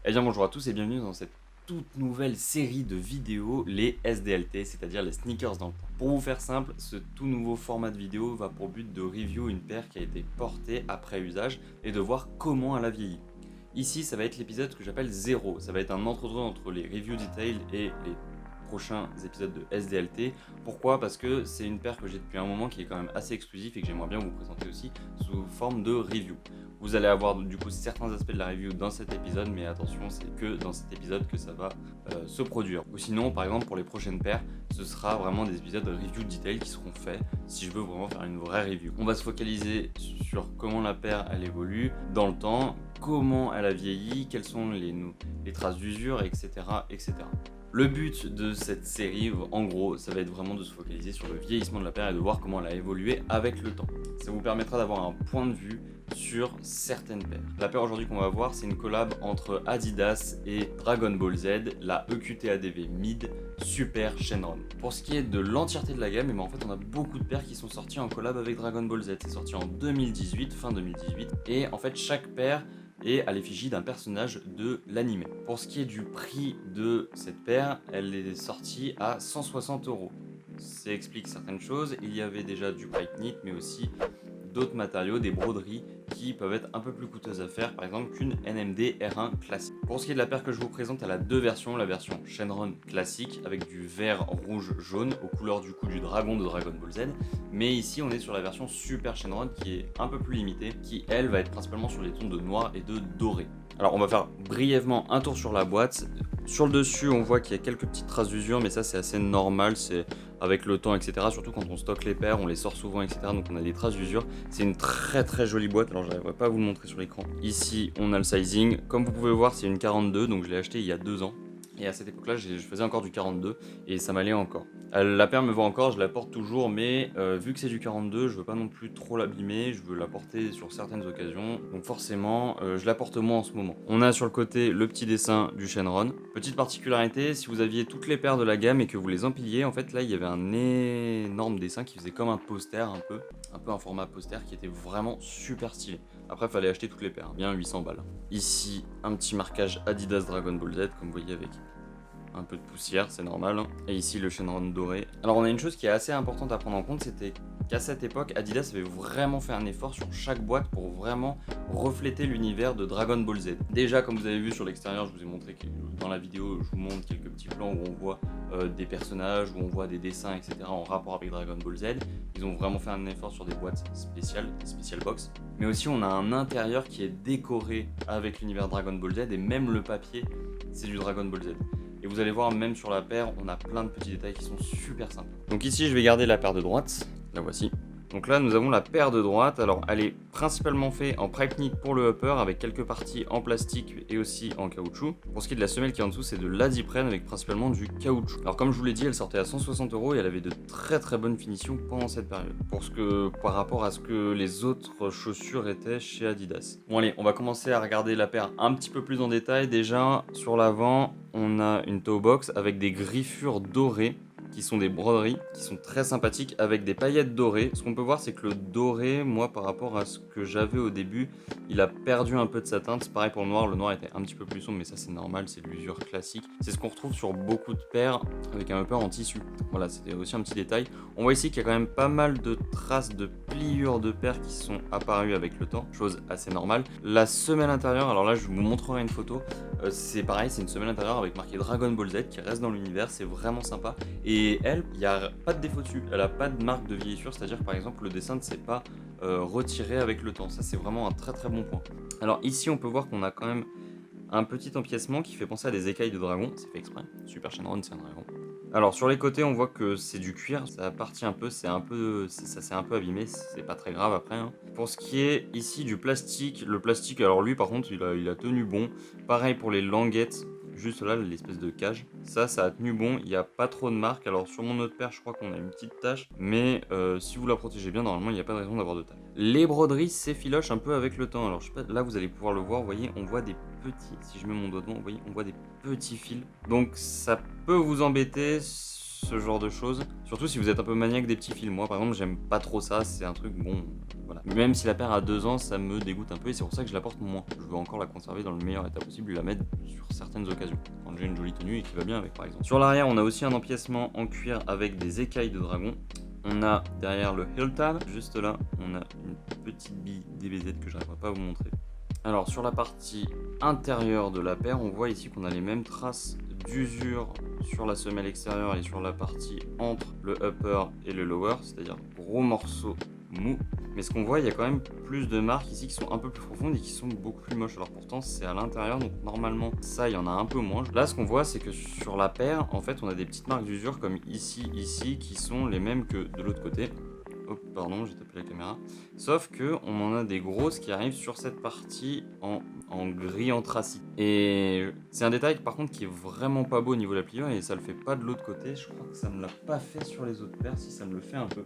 Eh bien bonjour à tous et bienvenue dans cette toute nouvelle série de vidéos, les SDLT, c'est-à-dire les sneakers dans le temps. Pour vous faire simple, ce tout nouveau format de vidéo va pour but de review une paire qui a été portée après usage et de voir comment elle a vieilli. Ici, ça va être l'épisode que j'appelle 0, ça va être un entre-deux entre les review details et les prochains épisodes de SDLT. Pourquoi? Parce que c'est une paire que j'ai depuis un moment qui est quand même assez exclusif et que j'aimerais bien vous présenter aussi sous forme de review. Vous allez avoir du coup certains aspects de la review dans cet épisode, mais attention, c'est que dans cet épisode que ça va se produire. Ou sinon, par exemple, pour les prochaines paires, ce sera vraiment des épisodes de review detail qui seront faits si je veux vraiment faire une vraie review. On va se focaliser sur comment la paire elle évolue dans le temps, comment elle a vieilli, quelles sont les traces d'usure, etc., etc. Le but de cette série, en gros, ça va être vraiment de se focaliser sur le vieillissement de la paire et de voir comment elle a évolué avec le temps. Ça vous permettra d'avoir un point de vue sur certaines paires. La paire aujourd'hui qu'on va voir, c'est une collab entre Adidas et Dragon Ball Z, la EQT-ADV Mid Super Shenron. Pour ce qui est de l'entièreté de la gamme, en fait on a beaucoup de paires qui sont sorties en collab avec Dragon Ball Z. C'est sorti en 2018, fin 2018, et en fait chaque paire et à l'effigie d'un personnage de l'anime. Pour ce qui est du prix de cette paire, elle est sortie à 160 €. Ça explique certaines choses, il y avait déjà du pipe knit mais aussi d'autres matériaux, des broderies qui peuvent être un peu plus coûteuses à faire, par exemple qu'une NMD R1 classique. Pour ce qui est de la paire que je vous présente, elle a deux versions, la version Shenron classique avec du vert, rouge, jaune aux couleurs du coup du dragon de Dragon Ball Z, mais ici on est sur la version Super Shenron qui est un peu plus limitée, qui elle va être principalement sur les tons de noir et de doré. Alors on va faire brièvement un tour sur la boîte. Sur le dessus on voit qu'il y a quelques petites traces d'usure, mais ça c'est assez normal, c'est avec le temps, etc. Surtout quand on stocke les paires, on les sort souvent, etc. Donc on a des traces d'usure. C'est une très très jolie boîte, alors j'arriverai pas à vous le montrer sur l'écran. Ici on a le sizing, comme vous pouvez voir c'est une 42, donc je l'ai acheté il y a 2 ans. Et à cette époque-là, je faisais encore du 42 et ça m'allait encore. La paire me va encore, je la porte toujours, mais vu que c'est du 42, je veux pas non plus trop l'abîmer, je veux la porter sur certaines occasions, donc forcément, je la porte moins en ce moment. On a sur le côté le petit dessin du Shenron. Petite particularité, si vous aviez toutes les paires de la gamme et que vous les empiliez, en fait là, il y avait un énorme dessin qui faisait comme un poster un peu un format poster qui était vraiment super stylé. Après, il fallait acheter toutes les paires, bien 800 balles. Ici, un petit marquage Adidas Dragon Ball Z, comme vous voyez avec un peu de poussière, c'est normal. Et ici, le Shenron doré. Alors, on a une chose qui est assez importante à prendre en compte, c'était qu'à cette époque, Adidas avait vraiment fait un effort sur chaque boîte pour vraiment refléter l'univers de Dragon Ball Z. Déjà, comme vous avez vu sur l'extérieur, je vous ai montré que dans la vidéo, je vous montre quelques petits plans où on voit des personnages, où on voit des dessins, etc. en rapport avec Dragon Ball Z. Ils ont vraiment fait un effort sur des boîtes spéciales, des special box. Mais aussi, on a un intérieur qui est décoré avec l'univers Dragon Ball Z et même le papier, c'est du Dragon Ball Z. Et vous allez voir, même sur la paire, on a plein de petits détails qui sont super sympas. Donc ici, je vais garder la paire de droite. La voici. Donc là, nous avons la paire de droite. Alors, elle est principalement faite en pipe knit pour le upper, avec quelques parties en plastique et aussi en caoutchouc. Pour ce qui est de la semelle qui est en dessous, c'est de l'Adiprene avec principalement du caoutchouc. Alors, comme je vous l'ai dit, elle sortait à 160 € et elle avait de très très bonnes finitions pendant cette période. Par rapport à ce que les autres chaussures étaient chez Adidas. Bon allez, on va commencer à regarder la paire un petit peu plus en détail. Déjà, sur l'avant, on a une toe box avec des griffures dorées qui sont des broderies, qui sont très sympathiques avec des paillettes dorées. Ce qu'on peut voir, c'est que le doré, moi, par rapport à ce que j'avais au début, il a perdu un peu de sa teinte. C'est pareil pour le noir était un petit peu plus sombre, mais ça c'est normal, c'est de l'usure classique. C'est ce qu'on retrouve sur beaucoup de paires avec un upper en tissu. Voilà, c'était aussi un petit détail. On voit ici qu'il y a quand même pas mal de traces de pliures de paires qui sont apparues avec le temps, chose assez normale. La semelle intérieure, alors là je vous montrerai une photo, c'est pareil, c'est une semelle intérieure avec marqué Dragon Ball Z qui reste dans l'univers, c'est vraiment sympa. Et elle, il n'y a pas de défaut dessus, elle n'a pas de marque de vieillissure, c'est-à-dire que par exemple le dessin ne s'est pas retiré avec le temps, ça c'est vraiment un très très bon point. Alors ici on peut voir qu'on a quand même un petit empiècement qui fait penser à des écailles de dragon, c'est fait exprès, Super Shenron c'est un dragon. Alors sur les côtés on voit que c'est du cuir, ça partit un peu, ça s'est un peu abîmé, c'est pas très grave après. Hein. Pour ce qui est ici du plastique, le plastique, alors lui par contre il a tenu bon, pareil pour les languettes, juste là l'espèce de cage, ça a tenu bon, il n'y a pas trop de marques, alors sur mon autre paire je crois qu'on a une petite tache, mais si vous la protégez bien normalement il n'y a pas de raison d'avoir de tache. Les broderies s'effilochent un peu avec le temps, alors je sais pas, là vous allez pouvoir le voir, vous voyez, on voit des petits, si je mets mon doigt devant, vous voyez, on voit des petits fils, donc ça peut vous embêter ce genre de choses. Surtout si vous êtes un peu maniaque des petits fils. Moi par exemple j'aime pas trop ça, c'est un truc bon, voilà. Même si la paire a 2 ans, ça me dégoûte un peu et c'est pour ça que je la porte moins. Je veux encore la conserver dans le meilleur état possible et la mettre sur certaines occasions. Quand j'ai une jolie tenue et qui va bien avec par exemple. Sur l'arrière on a aussi un empiècement en cuir avec des écailles de dragon. On a derrière le heel tab, juste là, on a une petite bille DBZ que je n'arriverai pas à vous montrer. Alors sur la partie intérieure de la paire, on voit ici qu'on a les mêmes traces d'usure sur la semelle extérieure et sur la partie entre le upper et le lower, c'est-à-dire gros morceaux mous. Mais ce qu'on voit, il y a quand même plus de marques ici qui sont un peu plus profondes et qui sont beaucoup plus moches. Alors pourtant c'est à l'intérieur, donc normalement ça il y en a un peu moins. Là ce qu'on voit c'est que sur la paire, en fait on a des petites marques d'usure comme ici, qui sont les mêmes que de l'autre côté. Hop, pardon, j'ai tapé la caméra. Sauf que on en a des grosses qui arrivent sur cette partie en gris anthracite. Et c'est un détail par contre qui est vraiment pas beau au niveau de la pliure et ça le fait pas de l'autre côté. Je crois que ça me l'a pas fait sur les autres paires, si ça me le fait un peu.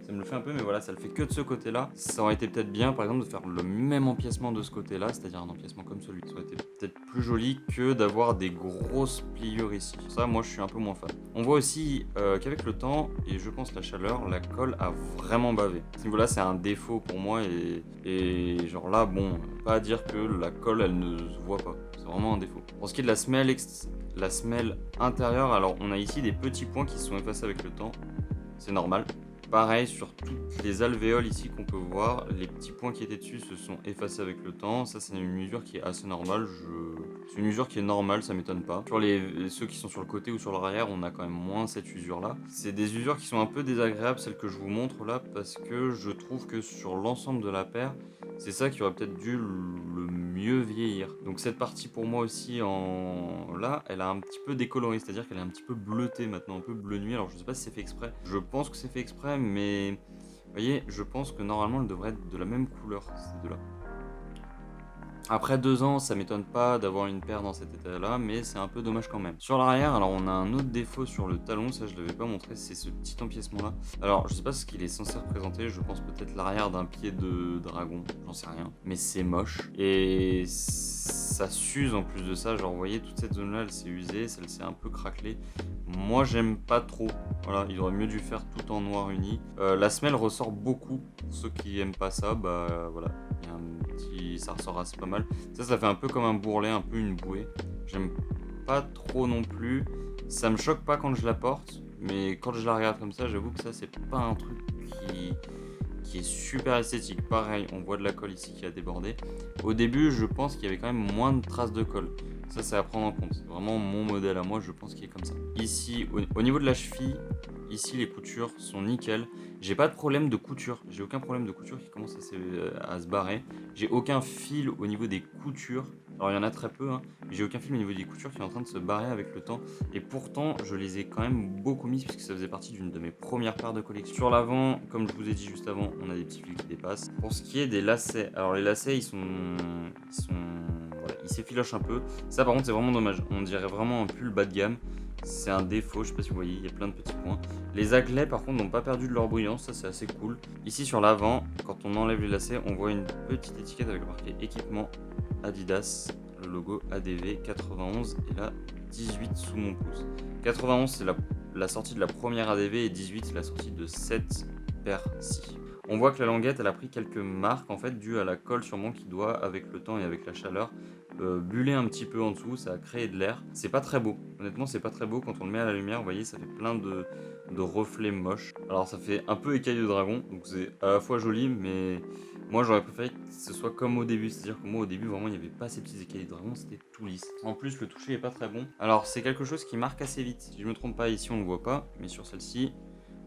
Ça me le fait un peu, mais voilà, ça le fait que de ce côté-là. Ça aurait été peut-être bien, par exemple, de faire le même empiècement de ce côté-là, c'est-à-dire un empiècement comme celui. Ça aurait été peut-être plus joli que d'avoir des grosses pliures ici. Ça, moi, je suis un peu moins fan. On voit aussi qu'avec le temps, et je pense la chaleur, la colle a vraiment bavé. À ce niveau-là, c'est un défaut pour moi, et genre là, bon, pas à dire que la colle, elle ne se voit pas. C'est vraiment un défaut. Pour ce qui est de la semelle intérieure, alors on a ici des petits points qui se sont effacés avec le temps. C'est normal. Pareil sur toutes les alvéoles ici qu'on peut voir, les petits points qui étaient dessus se sont effacés avec le temps. Ça c'est une usure qui est assez normale, c'est une usure qui est normale, ça m'étonne pas. Sur ceux qui sont sur le côté ou sur l'arrière, on a quand même moins cette usure là. C'est des usures qui sont un peu désagréables, celles que je vous montre là, parce que je trouve que sur l'ensemble de la paire, c'est ça qui aurait peut-être dû le mieux vieillir. Donc cette partie pour moi aussi là, elle a un petit peu décoloré, c'est-à-dire qu'elle est un petit peu bleutée maintenant, un peu bleu nuit. Alors je sais pas si c'est fait exprès. Je pense que c'est fait exprès, mais vous voyez, je pense que normalement elle devrait être de la même couleur, ces deux-là. Après 2 ans, ça m'étonne pas d'avoir une paire dans cet état-là, mais c'est un peu dommage quand même. Sur l'arrière, alors on a un autre défaut sur le talon, ça je l'avais pas montré, c'est ce petit empiècement-là. Alors je sais pas ce qu'il est censé représenter, je pense peut-être l'arrière d'un pied de dragon, j'en sais rien. Mais c'est moche, et ça s'use en plus de ça, genre vous voyez, toute cette zone-là, elle s'est usée, elle s'est un peu craquelée. Moi j'aime pas trop, voilà, il aurait mieux dû faire tout en noir uni. La semelle ressort beaucoup, pour ceux qui aiment pas ça, bah voilà, il y a un petit, ça ressort assez pas mal. Ça fait un peu comme un bourrelet, un peu une bouée. J'aime pas trop non plus, ça me choque pas quand je la porte, mais quand je la regarde comme ça, j'avoue que ça c'est pas un truc qui est super esthétique. Pareil, on voit de la colle ici qui a débordé. Au début, je pense qu'il y avait quand même moins de traces de colle. Ça, c'est à prendre en compte. C'est vraiment mon modèle à moi, je pense qu'il est comme ça. Ici, au niveau de la cheville, ici, les coutures sont nickel. J'ai pas de problème de couture. J'ai aucun problème de couture qui commence à se barrer. J'ai aucun fil au niveau des coutures. Alors, il y en a très peu, hein, mais j'ai aucun fil au niveau des coutures qui est en train de se barrer avec le temps. Et pourtant, je les ai quand même beaucoup mises puisque ça faisait partie d'une de mes premières paires de collection. Sur l'avant, comme je vous ai dit juste avant, on a des petits fils qui dépassent. Pour ce qui est des lacets, alors les lacets, voilà, ils s'effilochent un peu. Ça, par contre, c'est vraiment dommage. On dirait vraiment un pull bas de gamme. C'est un défaut, je sais pas si vous voyez, il y a plein de petits points. Les aglets, par contre, n'ont pas perdu de leur brillance, ça c'est assez cool. Ici sur l'avant, quand on enlève les lacets, on voit une petite étiquette avec marqué équipement Adidas, le logo ADV 91 et là 18 sous mon pouce. 91 c'est la sortie de la première ADV et 18 c'est la sortie de cette paire-ci. On voit que la languette elle a pris quelques marques en fait dues à la colle sûrement qui doit avec le temps et avec la chaleur buller un petit peu en dessous, ça a créé de l'air. C'est pas très beau, honnêtement c'est pas très beau quand on le met à la lumière, vous voyez ça fait plein de reflets moches. Alors ça fait un peu écaille de dragon, donc c'est à la fois joli mais moi j'aurais préféré que ce soit comme au début, c'est-à-dire que moi au début vraiment il n'y avait pas ces petits écailles de dragon, c'était tout lisse. En plus le toucher est pas très bon. Alors c'est quelque chose qui marque assez vite, si je me trompe pas ici on le voit pas, mais sur celle-ci,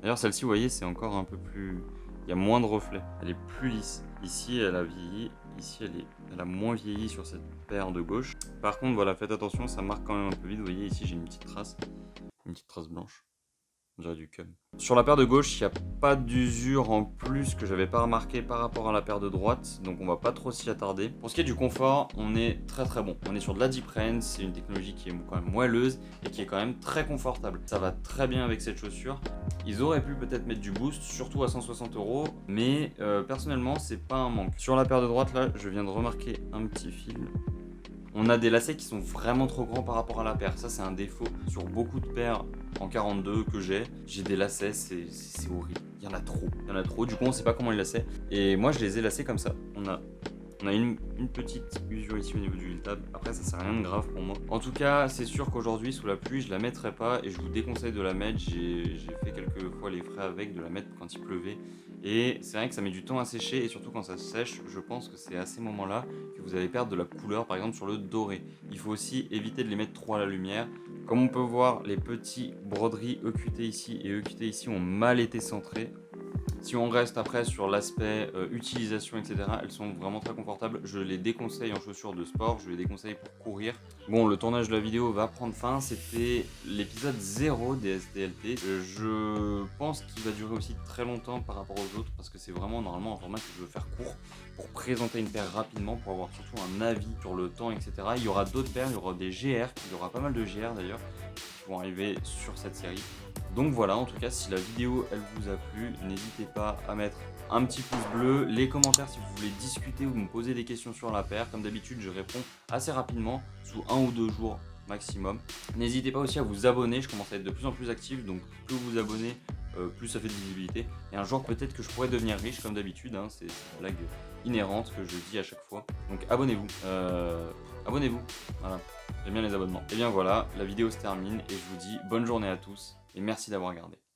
d'ailleurs celle-ci vous voyez c'est encore un peu plus... Il y a moins de reflets, elle est plus lisse. Ici elle a vieilli, ici elle a moins vieilli sur cette paire de gauche. Par contre voilà, faites attention, ça marque quand même un peu vite, vous voyez ici j'ai une petite trace blanche. On dirait du cum. Sur la paire de gauche, il n'y a pas d'usure en plus que j'avais pas remarqué par rapport à la paire de droite, donc on va pas trop s'y attarder. Pour ce qui est du confort, on est très bon. On est sur de la Deep Rain, c'est une technologie qui est quand même moelleuse et qui est quand même très confortable. Ça va très bien avec cette chaussure. Ils auraient pu peut-être mettre du boost, surtout à 160 €, mais personnellement, c'est pas un manque. Sur la paire de droite, là, je viens de remarquer un petit fil. On a des lacets qui sont vraiment trop grands par rapport à la paire. Ça, c'est un défaut sur beaucoup de paires en 42 que j'ai. J'ai des lacets, c'est horrible. Il y en a trop. Il y en a trop. Du coup, on sait pas comment les lacer. Et moi, je les ai lacés comme ça. On a une petite usure ici au niveau du tab. Après, ça sert à rien de grave pour moi. En tout cas, c'est sûr qu'aujourd'hui, sous la pluie, je la mettrai pas et je vous déconseille de la mettre. J'ai fait quelques fois les frais avec, de la mettre quand il pleuvait. Et c'est vrai que ça met du temps à sécher et surtout quand ça sèche, je pense que c'est à ces moments-là que vous allez perdre de la couleur, par exemple sur le doré. Il faut aussi éviter de les mettre trop à la lumière. Comme on peut voir, les petits broderies EQT ici et EQT ici ont mal été centrés. Si on reste après sur l'aspect utilisation, etc., elles sont vraiment très confortables. Je les déconseille en chaussures de sport, je les déconseille pour courir. Bon, le tournage de la vidéo va prendre fin. C'était l'épisode 0 des SDLT. Je pense qu'il va durer aussi très longtemps par rapport aux autres parce que c'est vraiment normalement un format que je veux faire court pour présenter une paire rapidement, pour avoir surtout un avis sur le temps, etc. Il y aura d'autres paires, il y aura des GR, il y aura pas mal de GR d'ailleurs qui vont arriver sur cette série. Donc voilà, en tout cas, si la vidéo elle vous a plu, n'hésitez pas à mettre un petit pouce bleu, les commentaires si vous voulez discuter ou me poser des questions sur la paire. Comme d'habitude, je réponds assez rapidement, sous 1 ou 2 jours maximum. N'hésitez pas aussi à vous abonner, je commence à être de plus en plus actif, donc plus vous vous abonnez, plus ça fait de visibilité. Et un jour, peut-être que je pourrais devenir riche, comme d'habitude, hein, c'est une blague inhérente que je dis à chaque fois. Donc abonnez-vous, abonnez-vous, voilà, j'aime bien les abonnements. Et bien voilà, la vidéo se termine et je vous dis bonne journée à tous et merci d'avoir regardé.